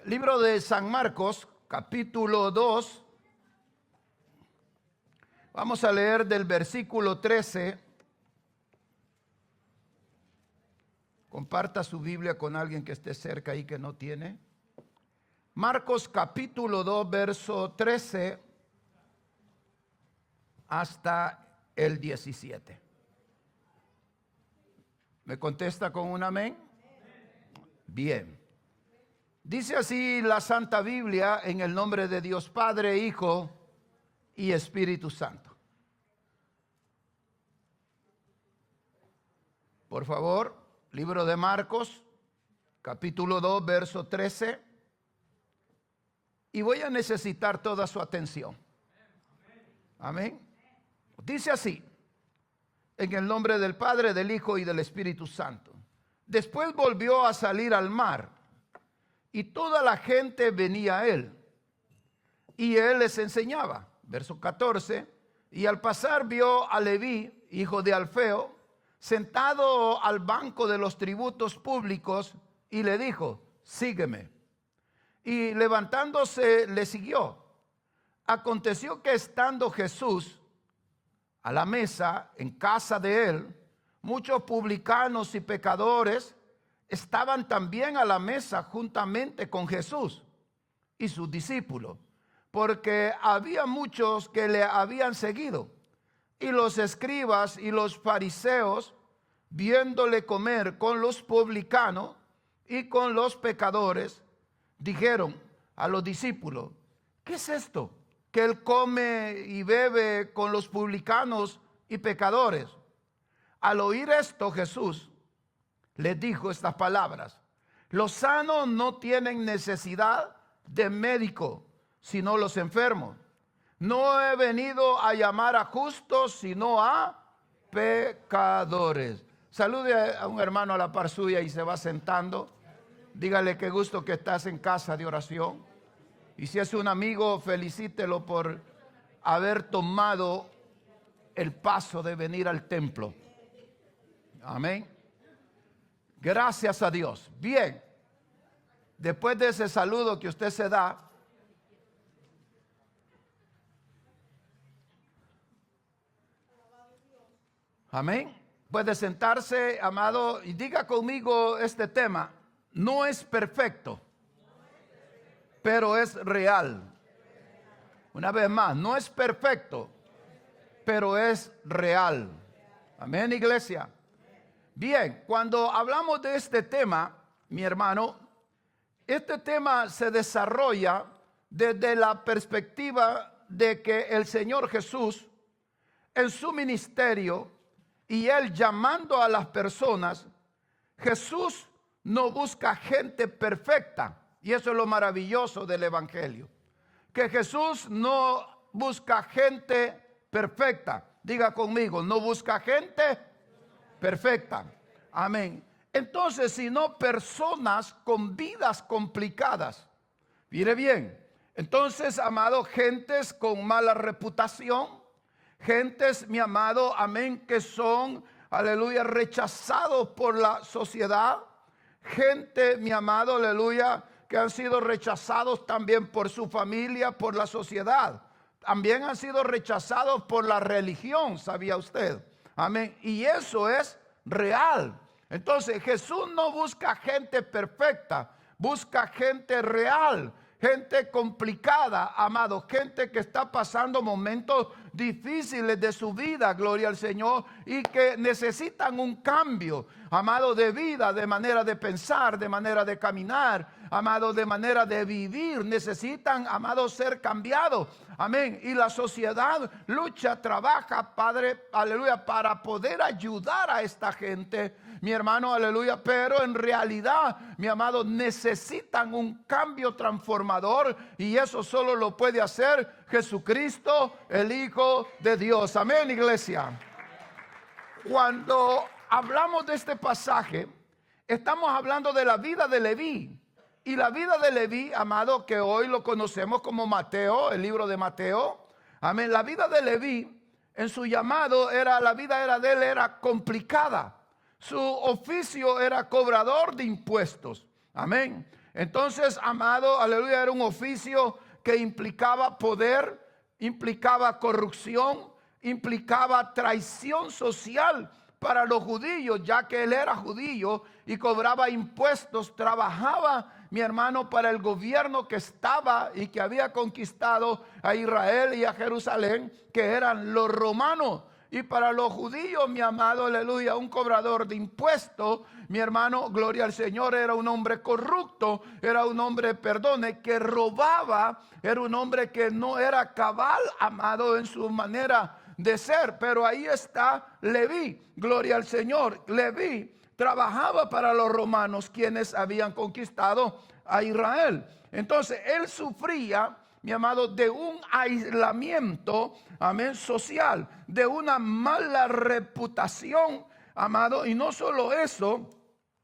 Libro de San Marcos, capítulo 2. Vamos a leer del versículo 13. Comparta su Biblia con alguien que esté cerca y que no tiene. Marcos capítulo 2, verso 13 hasta el 17. ¿Me contesta con un amén? Bien. Dice así la Santa Biblia en el nombre de Dios Padre, Hijo y Espíritu Santo. Por favor, libro de Marcos, capítulo 2, verso 13. Y voy a necesitar toda su atención. Amén. Dice así, en el nombre del Padre, del Hijo y del Espíritu Santo. Después volvió a salir al mar, y toda la gente venía a él, y él les enseñaba. Verso 14, y al pasar vio a Leví, hijo de Alfeo, sentado al banco de los tributos públicos, y le dijo, sígueme. Y levantándose le siguió. Aconteció que estando Jesús a la mesa en casa de él, muchos publicanos y pecadores estaban también a la mesa juntamente con Jesús y sus discípulos, porque había muchos que le habían seguido. Y los escribas y los fariseos, viéndole comer con los publicanos y con los pecadores, dijeron a los discípulos, ¿qué es esto? Que él come y bebe con los publicanos y pecadores. Al oír esto, Jesús les dijo estas palabras: los sanos no tienen necesidad de médico, sino los enfermos. No he venido a llamar a justos, sino a pecadores. Salude a un hermano a la par suya y se va sentando. Dígale qué gusto que estás en casa de oración. Y si es un amigo, felicítelo por haber tomado el paso de venir al templo. Amén. Gracias a Dios. Bien, después de ese saludo que usted se da, amén, puede sentarse, amado, y diga conmigo este tema: no es perfecto, pero es real. Una vez más, no es perfecto, pero es real. Amén, iglesia. Bien, cuando hablamos de este tema, mi hermano, este tema se desarrolla desde la perspectiva de que el Señor Jesús, en su ministerio y Él llamando a las personas, Jesús no busca gente perfecta. Y eso es lo maravilloso del Evangelio, que Jesús no busca gente perfecta. Diga conmigo, no busca gente perfecta. Amén. Entonces, sino personas con vidas complicadas. Mire bien, entonces, amado, gentes con mala reputación, gentes, mi amado, amén, que son, aleluya, rechazados por la sociedad, gente, mi amado, aleluya, que han sido rechazados también por su familia, por la sociedad. También han sido rechazados por la religión, ¿sabía usted? Amén. Y eso es real. Entonces Jesús no busca gente perfecta, busca gente real, gente complicada, amado, gente que está pasando momentos difíciles de su vida, gloria al Señor, y que necesitan un cambio, amado, de vida, de manera de pensar, de manera de caminar, amado, de manera de vivir. Necesitan, amado, ser cambiados. Amén. Y la sociedad lucha, trabaja, Padre, aleluya, para poder ayudar a esta gente, mi hermano, aleluya. Pero en realidad, mi amado, necesitan un cambio transformador, y eso solo lo puede hacer Jesucristo, el Hijo de Dios. Amén, iglesia. Cuando hablamos de este pasaje, estamos hablando de la vida de Leví. Y la vida de Leví, amado, que hoy lo conocemos como Mateo, el libro de Mateo. Amén. La vida de Leví, en su llamado, la vida de él era complicada. Su oficio era cobrador de impuestos. Amén. Entonces, amado, aleluya, era un oficio que implicaba poder, implicaba corrupción, implicaba traición social para los judíos, ya que él era judío y cobraba impuestos, trabajaba, mi hermano, para el gobierno que estaba y que había conquistado a Israel y a Jerusalén, que eran los romanos. Y para los judíos, mi amado, aleluya, un cobrador de impuestos, mi hermano, gloria al Señor, era un hombre corrupto, era un hombre, perdone, que robaba, era un hombre que no era cabal, amado, en su manera de ser. Pero ahí está Leví, gloria al Señor. Leví trabajaba para los romanos, quienes habían conquistado a Israel. Entonces él sufría, mi amado, de un aislamiento, amén, social, de una mala reputación, amado, y no solo eso,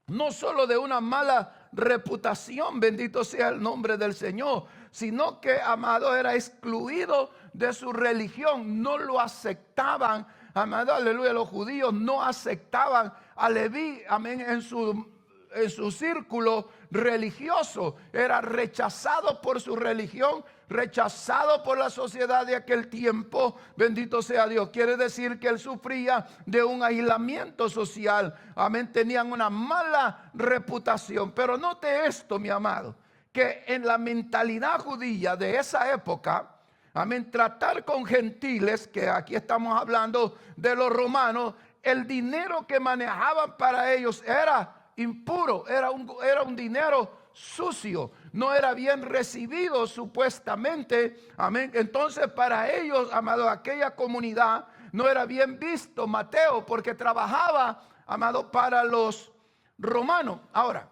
no solo de una mala reputación, bendito sea el nombre del Señor, sino que, amado, era excluido de su religión, no lo aceptaban, amado, aleluya, los judíos no aceptaban a Leví, amén, en su círculo religioso. Era rechazado por su religión, rechazado por la sociedad de aquel tiempo, bendito sea Dios. Quiere decir que él sufría de un aislamiento social, amén, tenían una mala reputación. Pero note esto, mi amado, que en la mentalidad judía de esa época, amén, tratar con gentiles, que aquí estamos hablando de los romanos, el dinero que manejaban para ellos era impuro, era un dinero sucio, no era bien recibido supuestamente, amén. Entonces para ellos, amado, aquella comunidad no era bien visto Mateo, porque trabajaba, amado, para los romanos. Ahora,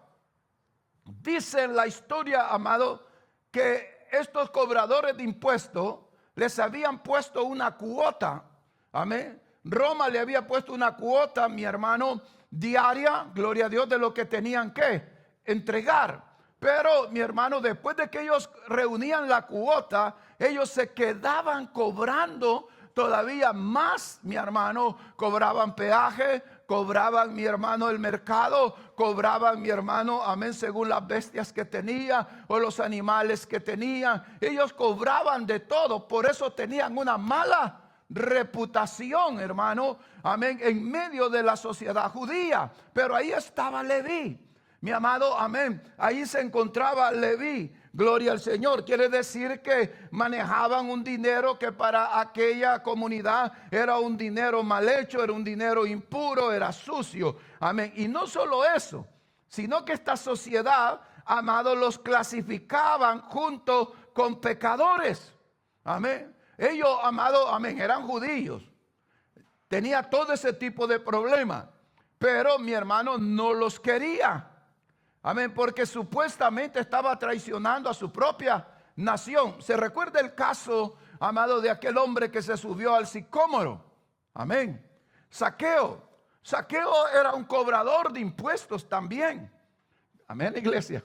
dice la historia, amado, que estos cobradores de impuestos les habían puesto una cuota, amén. Roma le había puesto una cuota, mi hermano, diaria, gloria a Dios, de lo que tenían que entregar. Pero, mi hermano, después de que ellos reunían la cuota, ellos se quedaban cobrando todavía más, mi hermano. Cobraban peaje, cobraban, mi hermano, el mercado, cobraban, mi hermano, amén, según las bestias que tenía o los animales que tenían. Ellos cobraban de todo, por eso tenían una mala reputación, hermano, amén, en medio de la sociedad judía. Pero ahí estaba Leví, mi amado, amén, ahí se encontraba Leví, gloria al Señor. Quiere decir que manejaban un dinero que para aquella comunidad era un dinero mal hecho, era un dinero impuro, era sucio, amén. Y no solo eso, sino que esta sociedad, amado, los clasificaban junto con pecadores, amén. Ellos, amado, amén, eran judíos. Tenía todo ese tipo de problemas. Pero mi hermano no los quería. Amén, porque supuestamente estaba traicionando a su propia nación. Se recuerda el caso, amado, de aquel hombre que se subió al sicómoro. Amén. Zaqueo. Zaqueo era un cobrador de impuestos también. Amén, iglesia.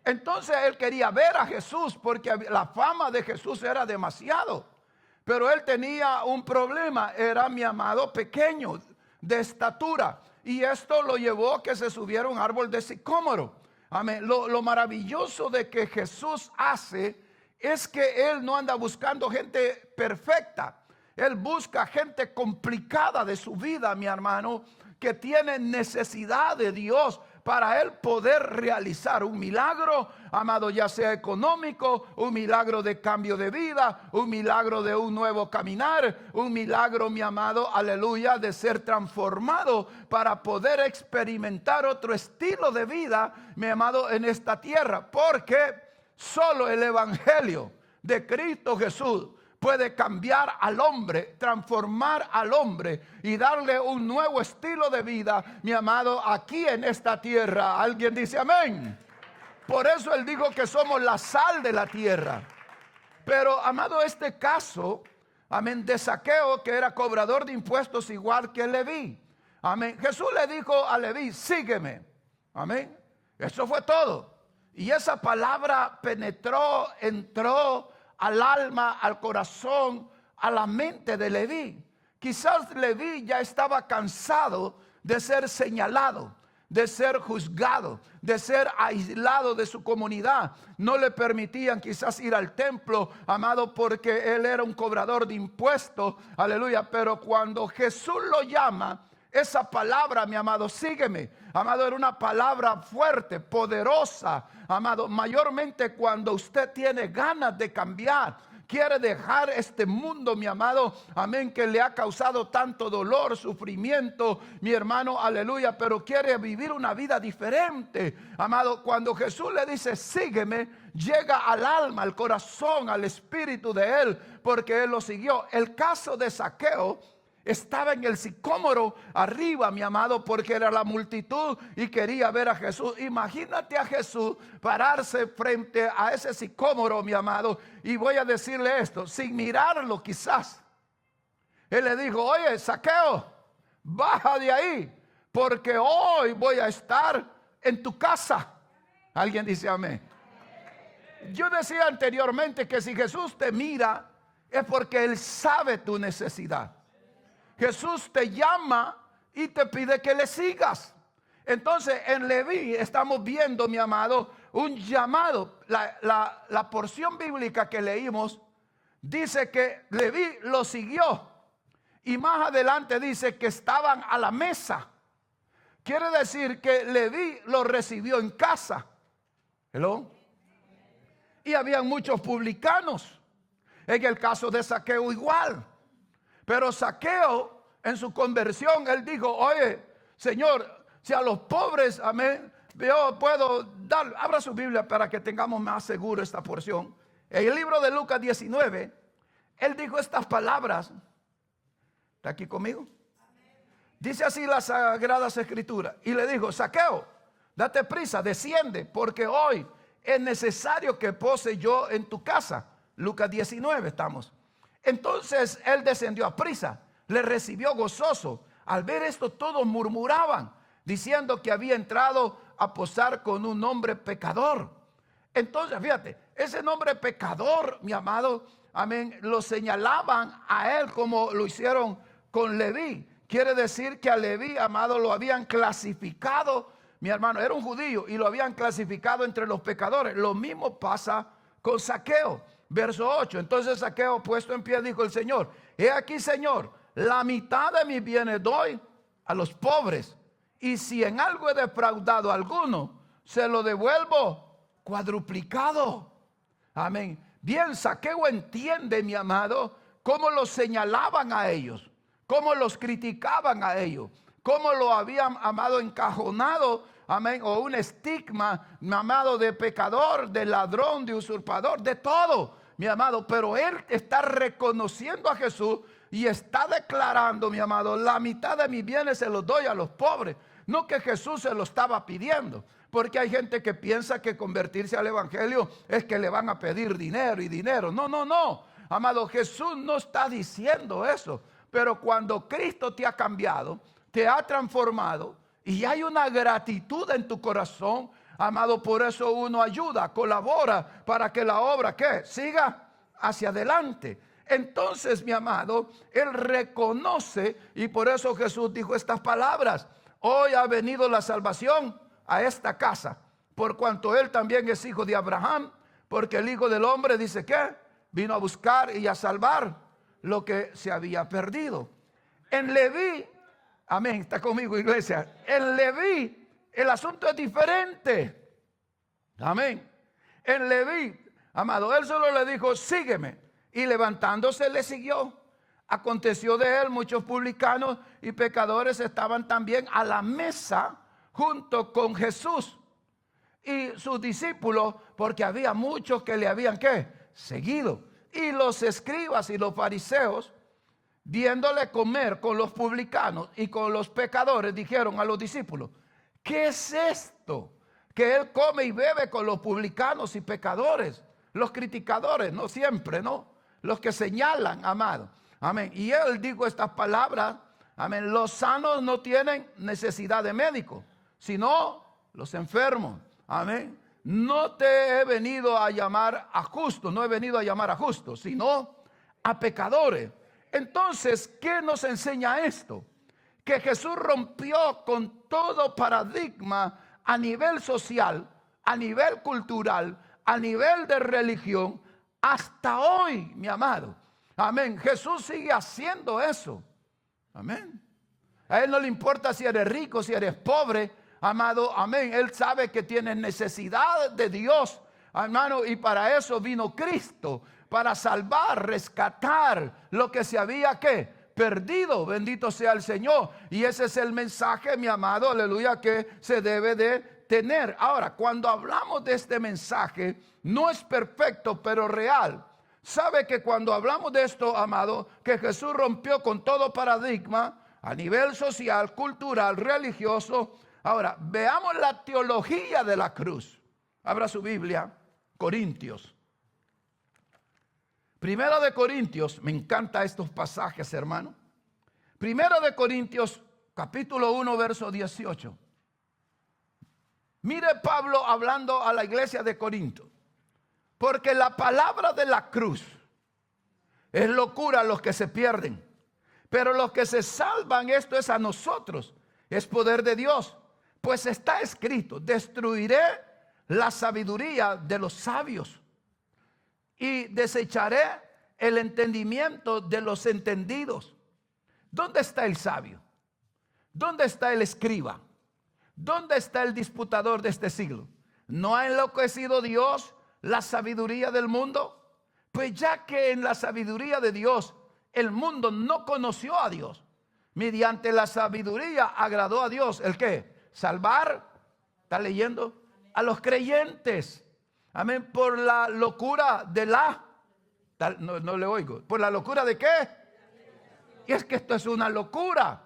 Entonces él quería ver a Jesús porque la fama de Jesús era demasiado. Pero él tenía un problema, era, mi amado, pequeño de estatura. Y esto lo llevó a que se subiera a un árbol de sicómoro. Amén. Lo maravilloso de que Jesús hace es que él no anda buscando gente perfecta. Él busca gente complicada de su vida, mi hermano, que tiene necesidad de Dios para él poder realizar un milagro, amado, ya sea económico, un milagro de cambio de vida, un milagro de un nuevo caminar, un milagro, mi amado, aleluya, de ser transformado para poder experimentar otro estilo de vida, mi amado, en esta tierra. Porque solo el evangelio de Cristo Jesús puede cambiar al hombre, transformar al hombre y darle un nuevo estilo de vida, mi amado, aquí en esta tierra. Alguien dice amén. Por eso él dijo que somos la sal de la tierra. Pero, amado, este caso, amén, de Zaqueo, que era cobrador de impuestos igual que Leví. Amén. Jesús le dijo a Leví, sígueme. Amén. Eso fue todo. Y esa palabra penetró, entró al alma, al corazón, a la mente de Leví. Quizás Leví ya estaba cansado de ser señalado. de ser juzgado, de ser aislado de su comunidad. No le permitían quizás ir al templo, amado, porque él era un cobrador de impuestos, aleluya. Pero cuando Jesús lo llama, esa palabra, mi amado, sígueme, amado, era una palabra fuerte, poderosa, amado, mayormente cuando usted tiene ganas de cambiar, quiere dejar este mundo, mi amado, amén, que le ha causado tanto dolor, sufrimiento, mi hermano, aleluya, pero quiere vivir una vida diferente, amado. Cuando Jesús le dice sígueme, llega al alma, al corazón, al espíritu de él, porque él lo siguió. El caso de Zaqueo estaba en el sicómoro arriba, mi amado, porque era la multitud y quería ver a Jesús. Imagínate a Jesús pararse frente a ese sicómoro, mi amado, y voy a decirle esto, sin mirarlo quizás. Él le dijo, oye, Zaqueo, baja de ahí, porque hoy voy a estar en tu casa. Alguien dice amén. Yo decía anteriormente que si Jesús te mira, es porque Él sabe tu necesidad. Jesús te llama y te pide que le sigas. Entonces en Leví estamos viendo, mi amado, un llamado. La porción bíblica que leímos dice que Leví lo siguió. Y más adelante dice que estaban a la mesa. Quiere decir que Leví lo recibió en casa. ¿Hello? Y habían muchos publicanos. En el caso de Zaqueo igual. Pero Zaqueo, en su conversión, él dijo, oye, Señor, si a los pobres, amén, yo puedo dar. Abra su Biblia para que tengamos más seguro esta porción. En el libro de Lucas 19, él dijo estas palabras. ¿Está aquí conmigo? Dice así las Sagradas Escrituras. Y le dijo, Zaqueo, date prisa, desciende, porque hoy es necesario que pose yo en tu casa. Lucas 19 estamos. Entonces él descendió a prisa, le recibió gozoso. Al ver esto todos murmuraban, diciendo que había entrado a posar con un hombre pecador. Entonces fíjate, ese nombre pecador, mi amado, amén, lo señalaban a él como lo hicieron con Leví. Quiere decir que a Leví, amado, lo habían clasificado, mi hermano, era un judío y lo habían clasificado entre los pecadores. Lo mismo pasa con Zaqueo. Verso 8, entonces Zaqueo puesto en pie dijo el Señor, he aquí, Señor, la mitad de mis bienes doy a los pobres, y si en algo he defraudado a alguno, se lo devuelvo cuadruplicado. Amén. Bien, Zaqueo entiende, mi amado, cómo los señalaban a ellos, cómo los criticaban a ellos, cómo lo habían, amado, encajonado, amén, o un estigma, mi amado, de pecador, de ladrón, de usurpador, de todo, mi amado. Pero él está reconociendo a Jesús y está declarando, mi amado, la mitad de mis bienes se los doy a los pobres. No que Jesús se lo estaba pidiendo, porque hay gente que piensa que convertirse al evangelio es que le van a pedir dinero y dinero. No, no, no, amado, Jesús no está diciendo eso. Pero cuando Cristo te ha cambiado, te ha transformado, y hay una gratitud en tu corazón, amado, por eso uno ayuda, colabora para que la obra, ¿qué? Siga hacia adelante. Entonces, mi amado, él reconoce, y por eso Jesús dijo estas palabras: hoy ha venido la salvación a esta casa, por cuanto él también es hijo de Abraham, porque el Hijo del Hombre, dice que vino a buscar y a salvar lo que se había perdido. En Leví, amén, está conmigo, iglesia, en Leví el asunto es diferente. Amén. En Leví, amado, él solo le dijo sígueme, y levantándose le siguió. Aconteció de él, muchos publicanos y pecadores estaban también a la mesa junto con Jesús y sus discípulos, porque había muchos que le habían, ¿qué? Seguido. Y los escribas y los fariseos, viéndole comer con los publicanos y con los pecadores, dijeron a los discípulos: ¿qué es esto? Que él come y bebe con los publicanos y pecadores. Los criticadores, no siempre, ¿no? Los que señalan, amado. Amén. Y él dijo estas palabras, amén: los sanos no tienen necesidad de médico, sino los enfermos. Amén. No te he venido a llamar a justos, no he venido a llamar a justos, sino a pecadores. Entonces, ¿qué nos enseña esto? Que Jesús rompió con todo paradigma a nivel social, a nivel cultural, a nivel de religión, hasta hoy, mi amado. Amén. Jesús sigue haciendo eso. Amén. A Él no le importa si eres rico, si eres pobre, amado. Amén. Él sabe que tienes necesidad de Dios, hermano, y para eso vino Cristo, para salvar, rescatar lo que se había, ¿qué? Perdido. Bendito sea el Señor. Y ese es el mensaje, mi amado, aleluya, que se debe de tener. Ahora, cuando hablamos de este mensaje, no es perfecto, pero real. Sabe que cuando hablamos de esto, amado, que Jesús rompió con todo paradigma a nivel social, cultural, religioso. Ahora, veamos la teología de la cruz. Abra su Biblia, Corintios. Primero de Corintios, me encantan estos pasajes, hermano. Primero de Corintios, capítulo 1, verso 18. Mire Pablo hablando a la iglesia de Corinto. Porque la palabra de la cruz es locura a los que se pierden. Pero los que se salvan, esto es a nosotros, es poder de Dios. Pues está escrito, destruiré la sabiduría de los sabios y desecharé el entendimiento de los entendidos. ¿Dónde está el sabio? ¿Dónde está el escriba? ¿Dónde está el disputador de este siglo? ¿No ha enloquecido Dios la sabiduría del mundo? Pues ya que en la sabiduría de Dios el mundo no conoció a Dios, mediante la sabiduría agradó a Dios. ¿El qué? Salvar, ¿está leyendo? A los creyentes. Amén. Por la locura de la, no le oigo. ¿Por la locura de qué? Y es que esto es una locura.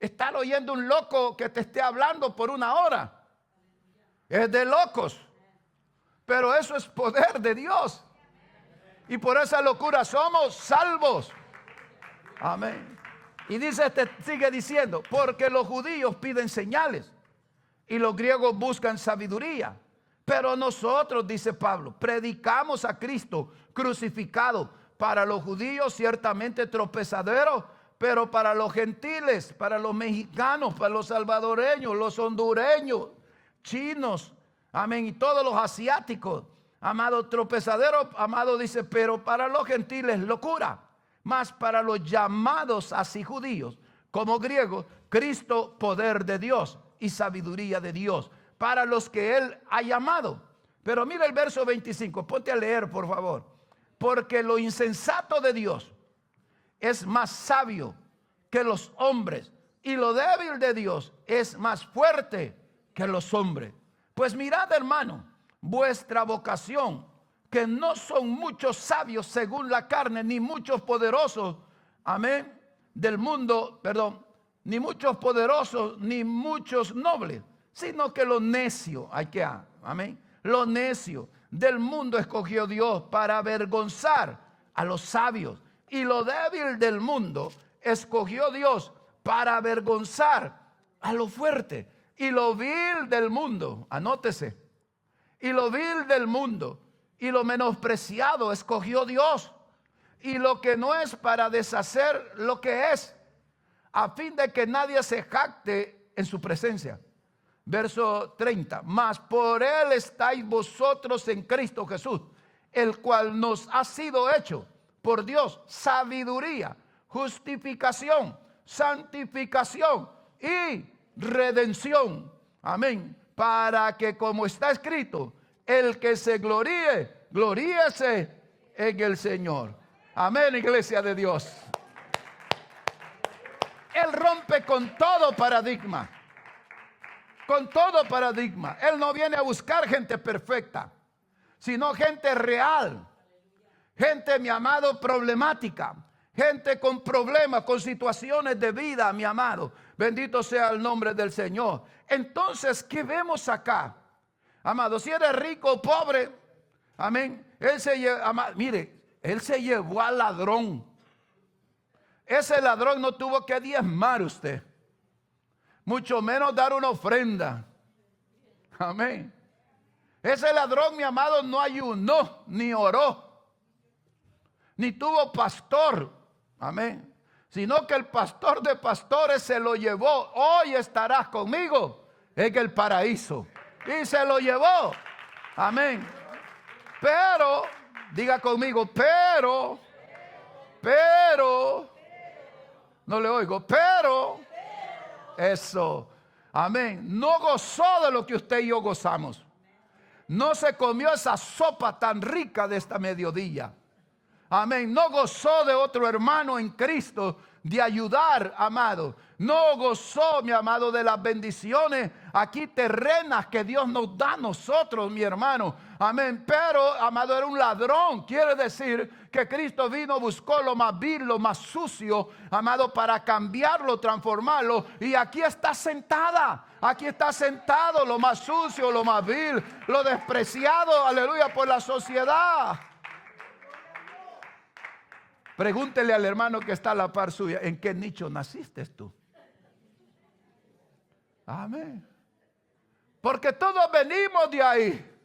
Estar oyendo un loco que te esté hablando por una hora es de locos. Pero eso es poder de Dios. Y por esa locura somos salvos. Amén. Y dice, sigue diciendo, porque los judíos piden señales y los griegos buscan sabiduría. Pero nosotros, dice Pablo, predicamos a Cristo crucificado. Para los judíos ciertamente tropezadero, pero para los gentiles, para los mexicanos, para los salvadoreños, los hondureños, chinos, amén, y todos los asiáticos, amado, tropezadero, amado, dice, pero para los gentiles locura, mas para los llamados así judíos como griegos, Cristo poder de Dios y sabiduría de Dios, para los que Él ha llamado. Pero mira el verso 25, ponte a leer por favor. Porque lo insensato de Dios es más sabio que los hombres, y lo débil de Dios es más fuerte que los hombres. Pues mirad, hermano, vuestra vocación, que no son muchos sabios según la carne, ni muchos poderosos, amén, del mundo, perdón, ni muchos poderosos, ni muchos nobles, sino que lo necio, amén, lo necio del mundo escogió Dios para avergonzar a los sabios, y lo débil del mundo escogió Dios para avergonzar a lo fuerte, y lo vil del mundo, anótese, y lo vil del mundo y lo menospreciado escogió Dios, y lo que no es para deshacer lo que es, a fin de que nadie se jacte en su presencia. Verso 30, mas por Él estáis vosotros en Cristo Jesús, el cual nos ha sido hecho por Dios sabiduría, justificación, santificación y redención. Amén. Para que, como está escrito, el que se gloríe, gloríese en el Señor. Amén, iglesia de Dios. Él rompe con todo paradigma. Con todo paradigma. Él no viene a buscar gente perfecta, sino gente real. Gente, mi amado, problemática. Gente con problemas, con situaciones de vida, mi amado. Bendito sea el nombre del Señor. Entonces, ¿qué vemos acá? Amado, si eres rico o pobre, amén. Él se llevó al ladrón. Ese ladrón no tuvo que diezmar usted, mucho menos dar una ofrenda. Amén. Ese ladrón, mi amado, no ayunó, ni oró, ni tuvo pastor. Amén. sino que el pastor de pastores se lo llevó. Hoy estarás conmigo en el paraíso. Y se lo llevó. Amén. Pero, diga conmigo, pero, no le oigo, pero, eso, amén, no gozó de lo que usted y yo gozamos. No se comió esa sopa tan rica de esta mediodía. Amén. No gozó de otro hermano en Cristo de ayudar, amado. No gozó, mi amado, de las bendiciones aquí terrenas que Dios nos da a nosotros, mi hermano. Amén. Pero, amado, era un ladrón. Quiere decir que Cristo vino, buscó lo más vil, lo más sucio, amado, para cambiarlo, transformarlo. Y aquí está sentada. Aquí está sentado lo más sucio, lo más vil, lo despreciado, aleluya, por la sociedad. Pregúntele al hermano que está a la par suya, ¿en qué nicho naciste tú? Amén. Porque todos venimos de ahí,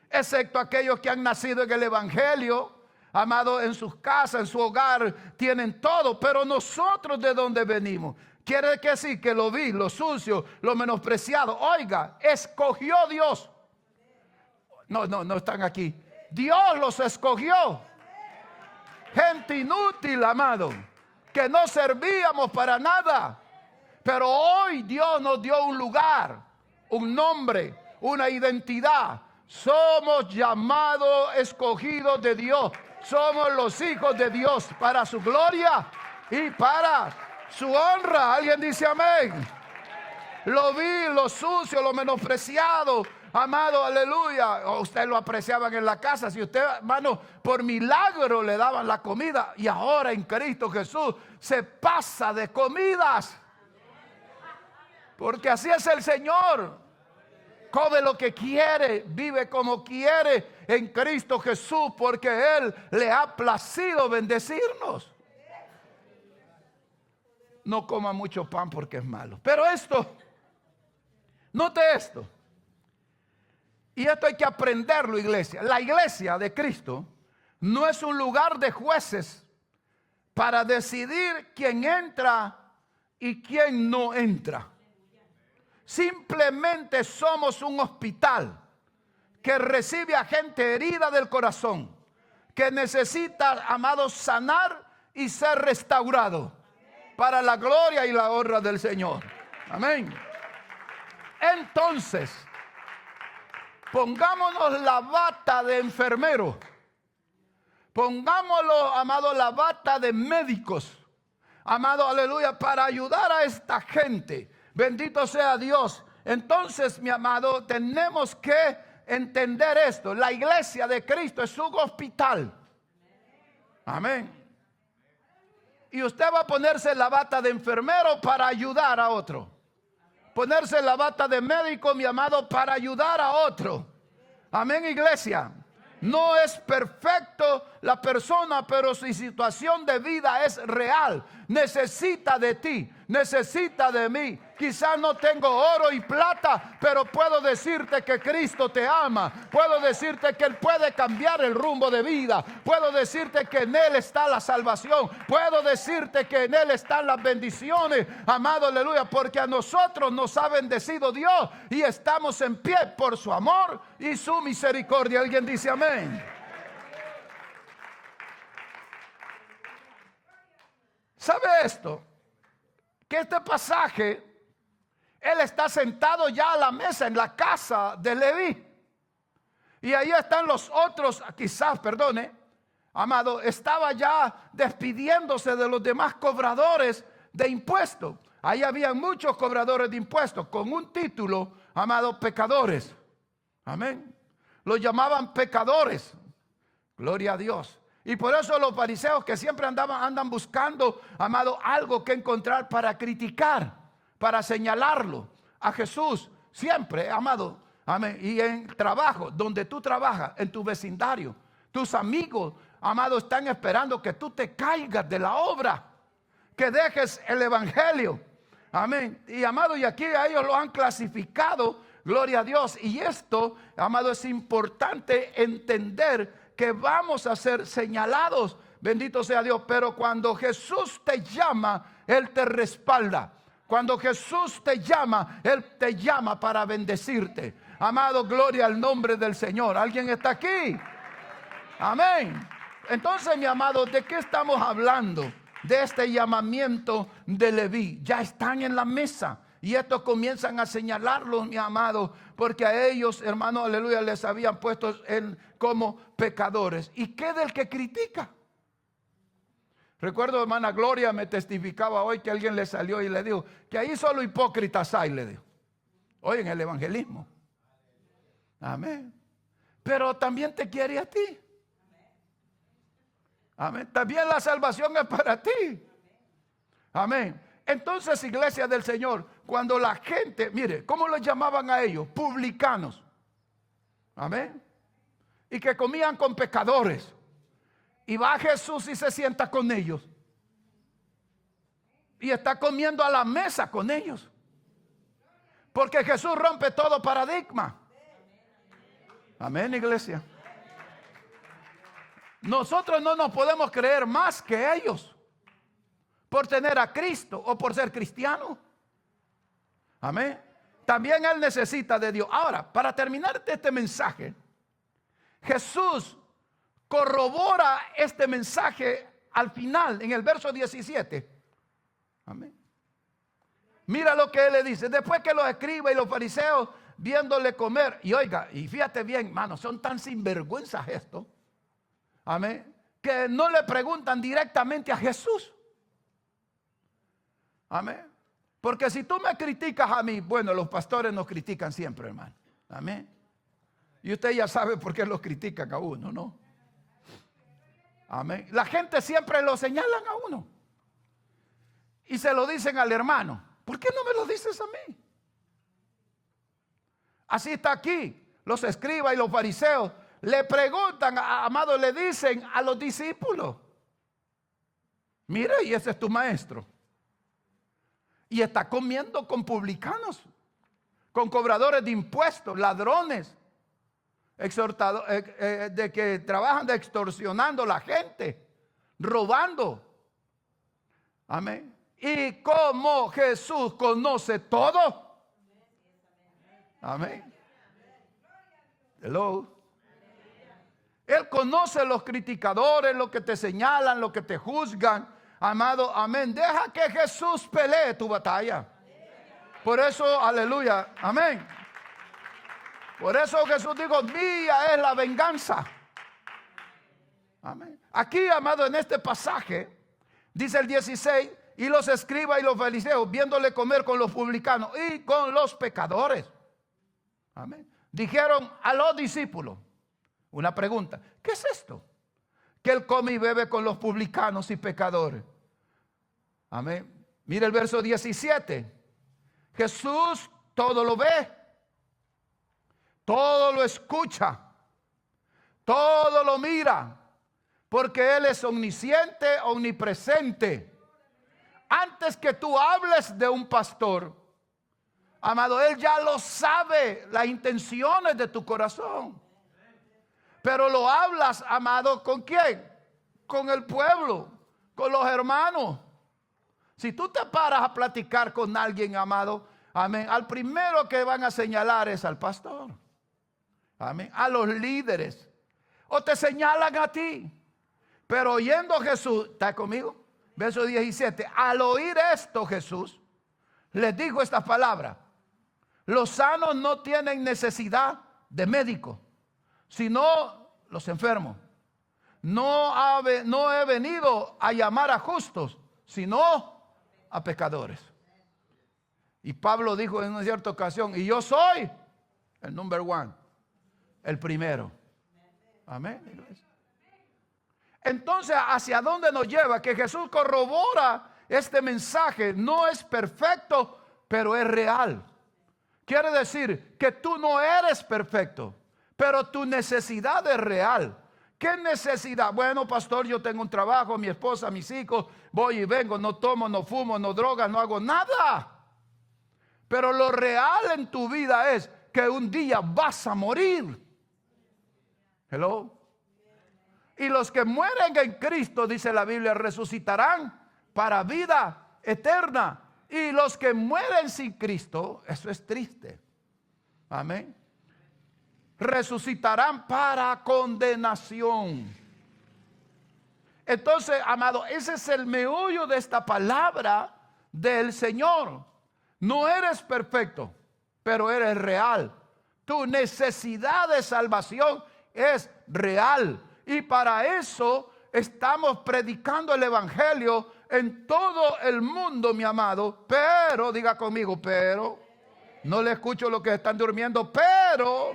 excepto aquellos que han nacido en el Evangelio, amado, en sus casas, en su hogar, tienen todo. Pero nosotros, ¿de dónde venimos? Quiere decir que lo vil, lo sucio, lo menospreciado. Oiga, escogió Dios. No están aquí. Dios los escogió. Gente inútil, amado, que no servíamos para nada. Pero hoy Dios nos dio un lugar, un nombre, una identidad. Somos llamados, escogidos de Dios. Somos los hijos de Dios para su gloria y para su honra. ¿Alguien dice amén? Lo vil, lo sucio, lo menospreciado, amado, aleluya. Usted lo apreciaban en la casa. Si usted, hermano, por milagro le daban la comida, y ahora en Cristo Jesús se pasa de comidas. Porque así es el Señor. Come lo que quiere, vive como quiere en Cristo Jesús, porque Él le ha placido bendecirnos. No coma mucho pan porque es malo. Pero esto, note esto. Y esto hay que aprenderlo, iglesia. La iglesia de Cristo no es un lugar de jueces para decidir quién entra y quién no entra. Simplemente somos un hospital que recibe a gente herida del corazón, que necesita, amados, sanar y ser restaurado para la gloria y la honra del Señor. Amén. Entonces, pongámonos la bata de enfermero. Pongámoslo, amado, la bata de médicos. Amado, aleluya, para ayudar a esta gente. Bendito sea Dios. Entonces, mi amado, tenemos que entender esto. La iglesia de Cristo es un hospital. Amén. Y usted va a ponerse la bata de enfermero para ayudar a otro. Ponerse la bata de médico, mi amado, para ayudar a otro. Amén, iglesia. No es perfecto la persona, pero su situación de vida es real. Necesita de ti, necesita de mí. Quizás no tengo oro y plata, pero puedo decirte que Cristo te ama. Puedo decirte que Él puede cambiar el rumbo de vida. Puedo decirte que en Él está la salvación. Puedo decirte que en Él están las bendiciones. Amado, aleluya, porque a nosotros nos ha bendecido Dios y estamos en pie por su amor y su misericordia. ¿Alguien dice amén? ¿Sabe esto? Que este pasaje, él está sentado ya a la mesa en la casa de Leví. Y ahí están los otros, quizás, perdone, amado, estaba ya despidiéndose de los demás cobradores de impuestos. Ahí había muchos cobradores de impuestos con un título, amado, pecadores. Amén. Los llamaban pecadores. Gloria a Dios. Y por eso los fariseos que siempre andan buscando, amado, algo que encontrar para criticar, para señalarlo a Jesús. Siempre, amado, amén. Y en trabajo, donde tú trabajas, en tu vecindario, tus amigos, amado, están esperando que tú te caigas de la obra, que dejes el evangelio. Amén. Y amado, y aquí a ellos lo han clasificado, gloria a Dios. Y esto, amado, es importante entender que vamos a ser señalados, Bendito sea Dios. Pero cuando Jesús te llama, Él te respalda. Cuando Jesús te llama, Él te llama para bendecirte. Amado, gloria al nombre del Señor. ¿Alguien está aquí? Amén. Entonces, mi amado, ¿de qué estamos hablando? De este llamamiento de Leví. Ya están en la mesa. Y estos comienzan a señalarlos, mi amado, porque a ellos, hermano, aleluya, les habían puesto como pecadores. ¿Y qué del que critica? Recuerdo, hermana Gloria me testificaba hoy que alguien le salió y le dijo que ahí solo hipócritas hay, le dijo. Hoy en el evangelismo. Amén. Pero también te quiere a ti. Amén. También la salvación es para ti. Amén. Entonces, iglesia del Señor, cuando la gente, mire, ¿cómo los llamaban a ellos? Publicanos. Amén. Y que comían con pecadores. Y va Jesús y se sienta con ellos. Y está comiendo a la mesa con ellos. Porque Jesús rompe todo paradigma. Amén, iglesia. Nosotros no nos podemos creer más que ellos por tener a Cristo o por ser cristiano. Amén. También Él necesita de Dios. Ahora, para terminar este mensaje, Jesús corrobora este mensaje al final, en el verso 17. Amén. Mira lo que Él le dice. Después que los escribas y los fariseos viéndole comer. Y oiga, y fíjate bien, hermano, son tan sinvergüenzas esto. Amén. Que no le preguntan directamente a Jesús. Amén. Porque si tú me criticas a mí, bueno, los pastores nos critican siempre, hermano. Amén. Y usted ya sabe por qué los critican a uno, ¿no? Amén. La gente siempre lo señalan a uno. Y se lo dicen al hermano. ¿Por qué no me lo dices a mí? Así está aquí. Los escribas y los fariseos le preguntan, amado, le dicen a los discípulos. Mira, y ese es tu maestro. Y está comiendo con publicanos, con cobradores de impuestos, ladrones, de que trabajan extorsionando a la gente, robando. Amén. Y como Jesús conoce todo. Amén. Hello. Él conoce los criticadores, los que te señalan, los que te juzgan. Amado, amén. Deja que Jesús pelee tu batalla. Por eso, aleluya, amén. Por eso Jesús dijo, mía es la venganza. Amén. Aquí, amado, en este pasaje, dice el 16, y los escribas y los fariseos, viéndole comer con los publicanos y con los pecadores. Amén. Dijeron a los discípulos, una pregunta, ¿qué es esto? Que él come y bebe con los publicanos y pecadores. Amén. Mira el verso 17. Jesús todo lo ve, todo lo escucha, todo lo mira, porque Él es omnisciente, omnipresente. Antes que tú hables de un pastor, amado, Él ya lo sabe, las intenciones de tu corazón. Pero lo hablas, amado, ¿con quién? Con el pueblo, con los hermanos. Si tú te paras a platicar con alguien, amado, amén, al primero que van a señalar es al pastor. Amén. A los líderes. O te señalan a ti. Pero oyendo Jesús, ¿está conmigo? Verso 17. Al oír esto, Jesús les dijo estas palabras: los sanos no tienen necesidad de médico, sino los enfermos. No he venido a llamar a justos, sino a pecadores. Y Pablo dijo en una cierta ocasión, y yo soy el number one, el primero. Amén. Entonces, ¿hacia dónde nos lleva? Que Jesús corrobora este mensaje. No es perfecto, pero es real. Quiere decir que tú no eres perfecto, pero tu necesidad es real. ¿Qué necesidad? Bueno, pastor, yo tengo un trabajo, mi esposa, mis hijos, voy y vengo, no tomo, no fumo, no drogas, no hago nada. Pero lo real en tu vida es que un día vas a morir. Hello. Y los que mueren en Cristo, dice la Biblia, resucitarán para vida eterna. Y los que mueren sin Cristo, eso es triste. Amén. Resucitarán para condenación. Entonces, amado, ese es el meollo de esta palabra del Señor. No eres perfecto, pero eres real. Tu necesidad de salvación es real. Y para eso estamos predicando el Evangelio en todo el mundo, mi amado. Pero, diga conmigo, pero, no le escucho lo que están durmiendo, pero,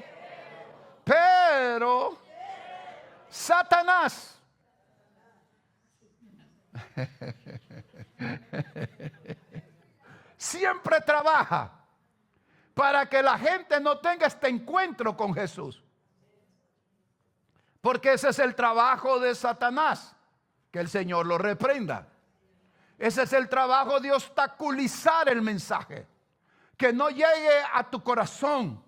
Satanás siempre trabaja para que la gente no tenga este encuentro con Jesús. Porque ese es el trabajo de Satanás. Que el Señor lo reprenda. Ese es el trabajo de obstaculizar el mensaje. Que no llegue a tu corazón.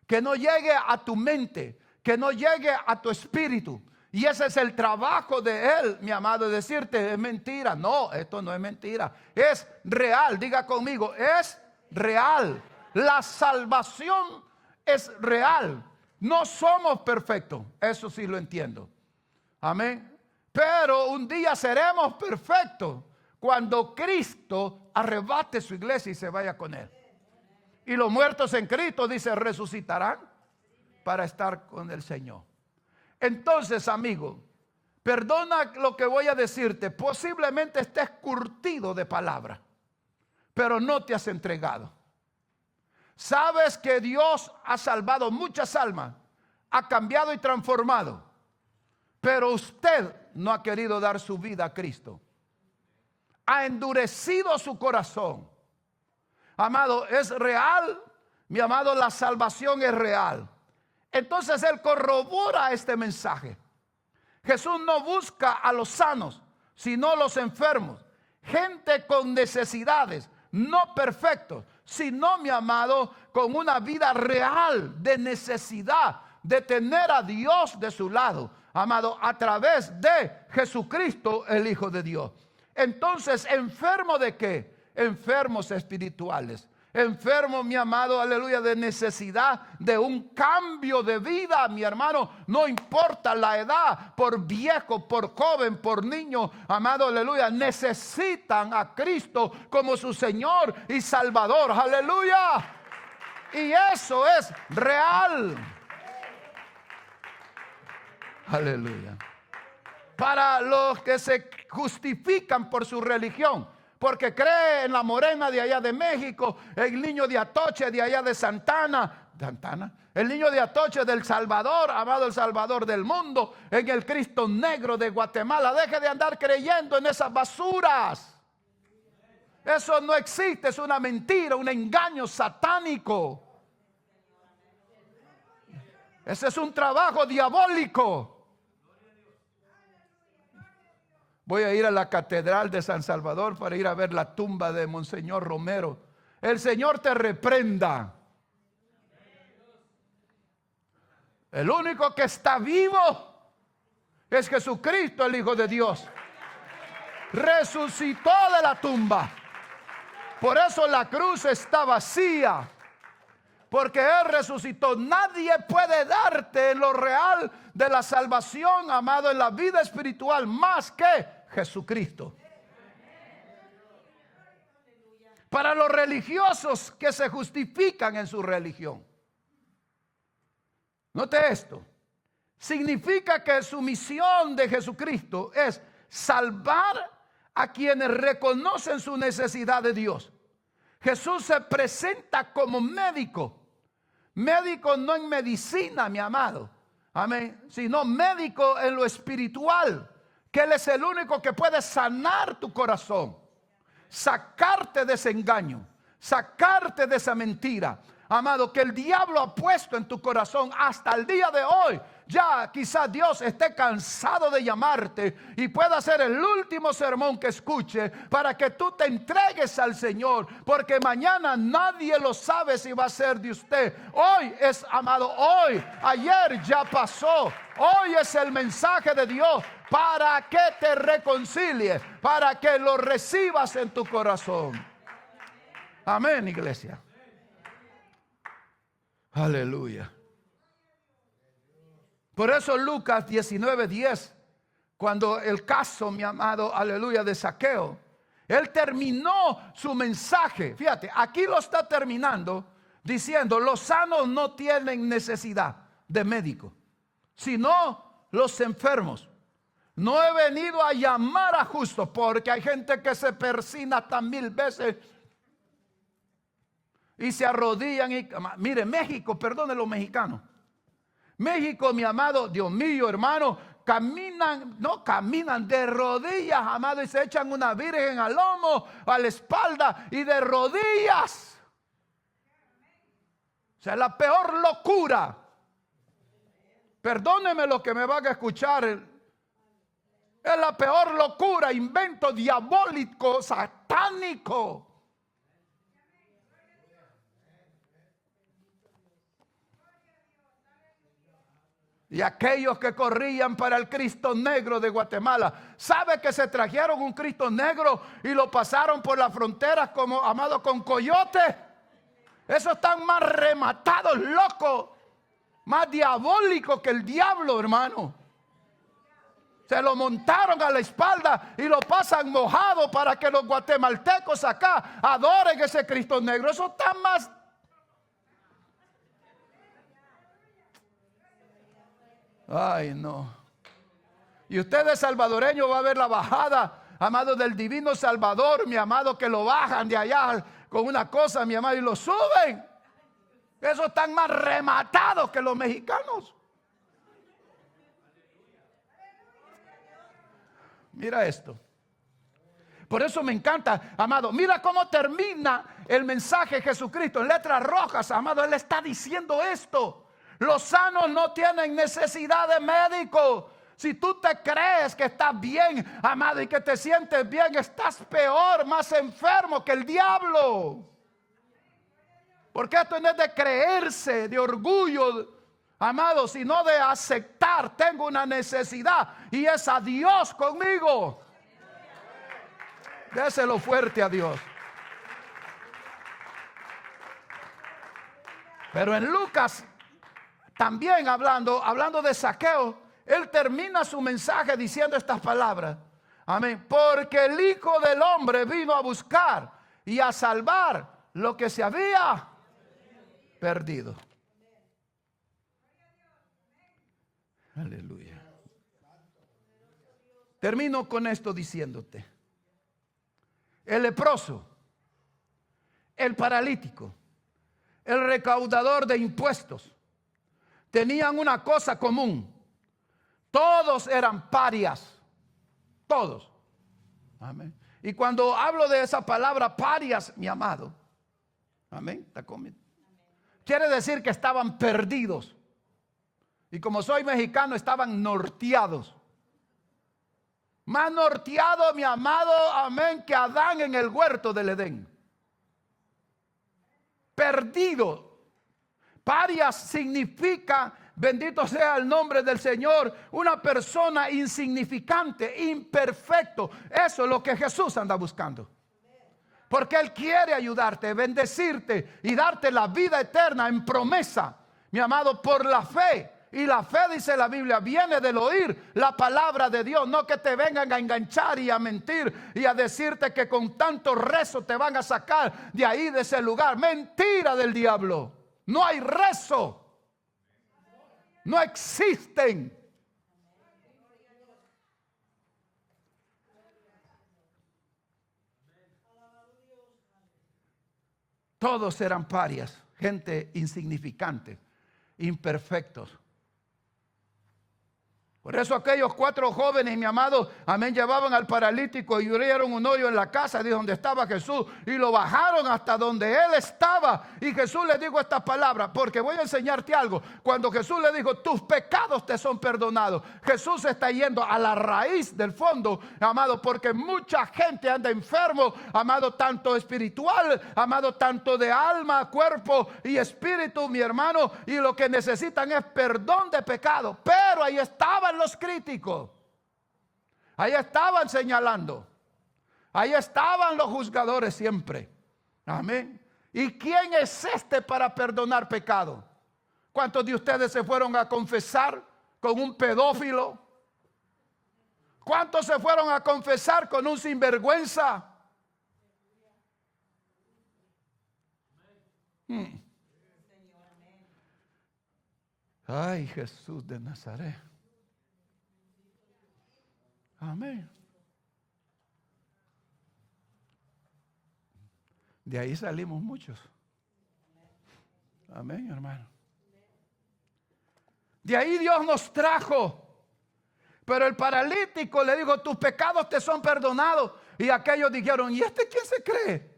Que no llegue a tu mente. Que no llegue a tu espíritu. Y ese es el trabajo de él, mi amado, decirte es mentira. No, esto no es mentira. Es real, diga conmigo, es real. La salvación es real. No somos perfectos, eso sí lo entiendo. Amén. Pero un día seremos perfectos cuando Cristo arrebate su iglesia y se vaya con él. Y los muertos en Cristo, dice, resucitarán para estar con el Señor. Entonces, amigo, perdona lo que voy a decirte. Posiblemente estés curtido de palabra, pero no te has entregado. Sabes que Dios ha salvado muchas almas, ha cambiado y transformado, pero usted no ha querido dar su vida a Cristo. Ha endurecido su corazón. Amado, es real, mi amado, la salvación es real. Entonces él corrobora este mensaje. Jesús no busca a los sanos, sino los enfermos. Gente con necesidades, no perfectos, sino, mi amado, con una vida real de necesidad de tener a Dios de su lado. Amado, a través de Jesucristo, el Hijo de Dios. Entonces, ¿enfermo de qué? Enfermos espirituales. Enfermo, mi amado, aleluya, de necesidad de un cambio de vida, mi hermano. No importa la edad, por viejo, por joven, por niño, amado, aleluya, necesitan a Cristo como su Señor y Salvador, aleluya. Y eso es real. Aleluya. Para los que se justifican por su religión, porque cree en la morena de allá de México, el niño de Atoche de allá de Santana, el niño de Atoche del Salvador, amado, el Salvador del mundo, en el Cristo negro de Guatemala. Deje de andar creyendo en esas basuras. Eso no existe, es una mentira, un engaño satánico. Ese es un trabajo diabólico. Voy a ir a la catedral de San Salvador para ir a ver la tumba de Monseñor Romero. El Señor te reprenda. El único que está vivo es Jesucristo, el Hijo de Dios. Resucitó de la tumba. Por eso la cruz está vacía. Porque Él resucitó. Nadie puede darte en lo real de la salvación, amado, en la vida espiritual, más que Jesucristo. Para los religiosos que se justifican en su religión, note esto. Significa que su misión de Jesucristo es salvar a quienes reconocen su necesidad de Dios. Jesús se presenta como médico. Médico no en medicina, mi amado, amén, sino médico en lo espiritual, que Él es el único que puede sanar tu corazón, sacarte de ese engaño, sacarte de esa mentira, amado, que el diablo ha puesto en tu corazón hasta el día de hoy. ya quizá Dios esté cansado de llamarte y pueda ser el último sermón que escuche para que tú te entregues al Señor, porque mañana nadie lo sabe si va a ser de usted. Hoy es, amado, hoy, ayer ya pasó. Hoy es el mensaje de Dios para que te reconcilies, para que lo recibas en tu corazón. Amén, iglesia. Aleluya. Por eso Lucas 19:10, cuando el caso, mi amado, aleluya, de Zaqueo, él terminó su mensaje. Fíjate, aquí lo está terminando diciendo: los sanos no tienen necesidad de médico, sino los enfermos. No he venido a llamar a justos, porque hay gente que se persina hasta 1000 veces y se arrodillan. Mire, México, perdone los mexicanos. México, mi amado, Dios mío, hermano, caminan de rodillas, amado, y se echan una virgen al lomo, a la espalda y de rodillas. O sea, la peor locura. Perdóneme lo que me van a escuchar. Es la peor locura, invento diabólico, satánico. Y aquellos que corrían para el Cristo negro de Guatemala, ¿sabe que se trajeron un Cristo negro y lo pasaron por las fronteras como, amado, con coyotes? Esos están más rematados, locos, más diabólicos que el diablo, hermano. Se lo montaron a la espalda y lo pasan mojado para que los guatemaltecos acá adoren ese Cristo negro. Eso está más... Ay, no. Y usted es salvadoreño, va a ver la bajada, amado, del divino Salvador, mi amado, que lo bajan de allá con una cosa, mi amado, y lo suben. Esos están más rematados que los mexicanos. Mira esto. Por eso me encanta, amado. Mira cómo termina el mensaje de Jesucristo en letras rojas, amado. Él está diciendo esto: los sanos no tienen necesidad de médico. Si tú te crees que estás bien, amado, y que te sientes bien, estás peor, más enfermo que el diablo. Porque esto no es de creerse, de orgullo, amado, sino de aceptar: tengo una necesidad y es a Dios conmigo. Déselo fuerte a Dios. Pero en Lucas, también hablando de Zaqueo, él termina su mensaje diciendo estas palabras. Amén. Porque el Hijo del Hombre vino a buscar y a salvar lo que se había perdido. Aleluya. Termino con esto diciéndote: el leproso, el paralítico, el recaudador de impuestos tenían una cosa común: todos eran parias. Todos. Amén. Y cuando hablo de esa palabra parias, mi amado, amén, ¿está conmigo? Quiere decir que estaban perdidos. Y como soy mexicano, estaban norteados. Más norteado, mi amado, amén, que Adán en el huerto del Edén. Perdido. Parias significa, bendito sea el nombre del Señor, una persona insignificante, imperfecto. Eso es lo que Jesús anda buscando. Porque Él quiere ayudarte, bendecirte y darte la vida eterna en promesa, mi amado, por la fe. Y la fe, dice la Biblia, viene del oír la palabra de Dios. No que te vengan a enganchar y a mentir y a decirte que con tanto rezo te van a sacar de ahí, de ese lugar. Mentira del diablo. No hay rezo. No existen. Todos eran parias, gente insignificante, imperfectos. Por eso aquellos 4 jóvenes, mi amado, amén, llevaban al paralítico y abrieron un hoyo en la casa de donde estaba Jesús y lo bajaron hasta donde él estaba. Y Jesús le dijo estas palabras, porque voy a enseñarte algo. Cuando Jesús le dijo, tus pecados te son perdonados, Jesús está yendo a la raíz del fondo, amado, porque mucha gente anda enfermo, amado, tanto espiritual, amado, tanto de alma, cuerpo y espíritu, mi hermano, y lo que necesitan es perdón de pecado. Pero ahí estaban los críticos, ahí estaban señalando, ahí estaban los juzgadores siempre. Amén. ¿Y quién es este para perdonar pecado? ¿Cuántos de ustedes se fueron a confesar con un pedófilo? ¿Cuántos se fueron a confesar con un sinvergüenza? Ay, Jesús de Nazaret. Amén. De ahí salimos muchos. Amén, hermano. De ahí Dios nos trajo. Pero el paralítico le dijo, tus pecados te son perdonados. Y aquellos dijeron, ¿y este quién se cree?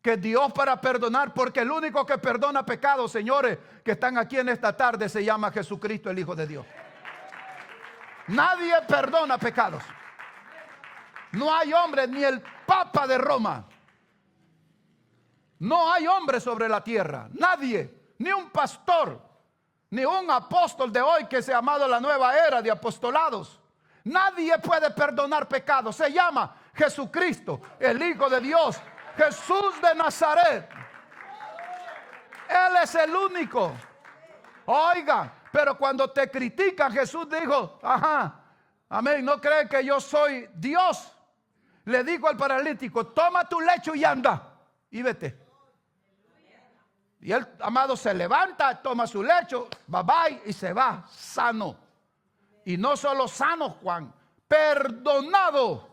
Que Dios para perdonar, porque el único que perdona pecados, señores, que están aquí en esta tarde, se llama Jesucristo, el Hijo de Dios. Nadie perdona pecados. No hay hombre, ni el Papa de Roma. No hay hombre sobre la tierra. Nadie, ni un pastor, ni un apóstol de hoy que se ha llamado la nueva era de apostolados. Nadie puede perdonar pecados. Se llama Jesucristo, el Hijo de Dios, Jesús de Nazaret. Él es el único. Oiga, pero cuando te critican, Jesús dijo, ajá, amén, ¿no creen que yo soy Dios? Le dijo al paralítico, toma tu lecho y anda, y vete. Y él, amado, se levanta, toma su lecho, bye bye, y se va sano. Y no solo sano, Juan, perdonado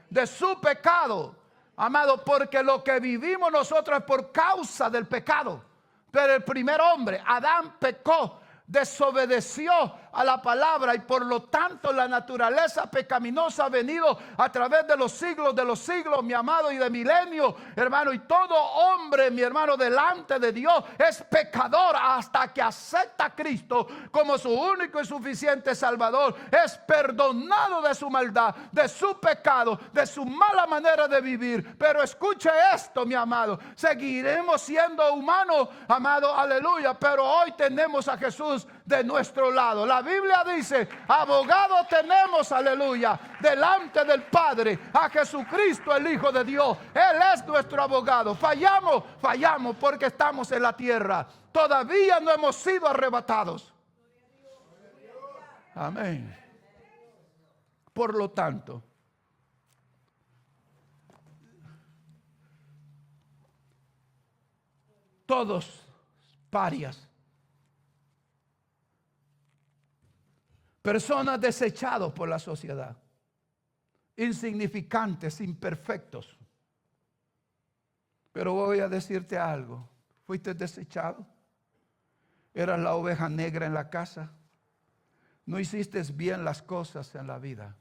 de su pecado. Amado, porque lo que vivimos nosotros es por causa del pecado. Pero el primer hombre, Adán, pecó, desobedeció a la palabra, y por lo tanto la naturaleza pecaminosa ha venido a través de los siglos, mi amado, y de milenios, hermano. Y todo hombre, mi hermano, delante de Dios es pecador hasta que acepta a Cristo como su único y suficiente Salvador. Es perdonado de su maldad, de su pecado, de su mala manera de vivir. Pero escuche esto, mi amado, seguiremos siendo humanos, amado, aleluya, pero hoy tenemos a Jesús de nuestro lado. La Biblia dice, abogado tenemos, aleluya, delante del Padre, a Jesucristo, el Hijo de Dios. Él es nuestro abogado. Fallamos porque estamos en la tierra. Todavía no hemos sido arrebatados. Amén. Por lo tanto, todos parias, personas desechados por la sociedad, insignificantes, imperfectos. Pero voy a decirte algo, fuiste desechado, eras la oveja negra en la casa, no hiciste bien las cosas en la vida,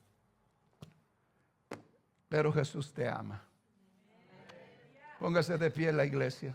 pero Jesús te ama. Póngase de pie en la iglesia.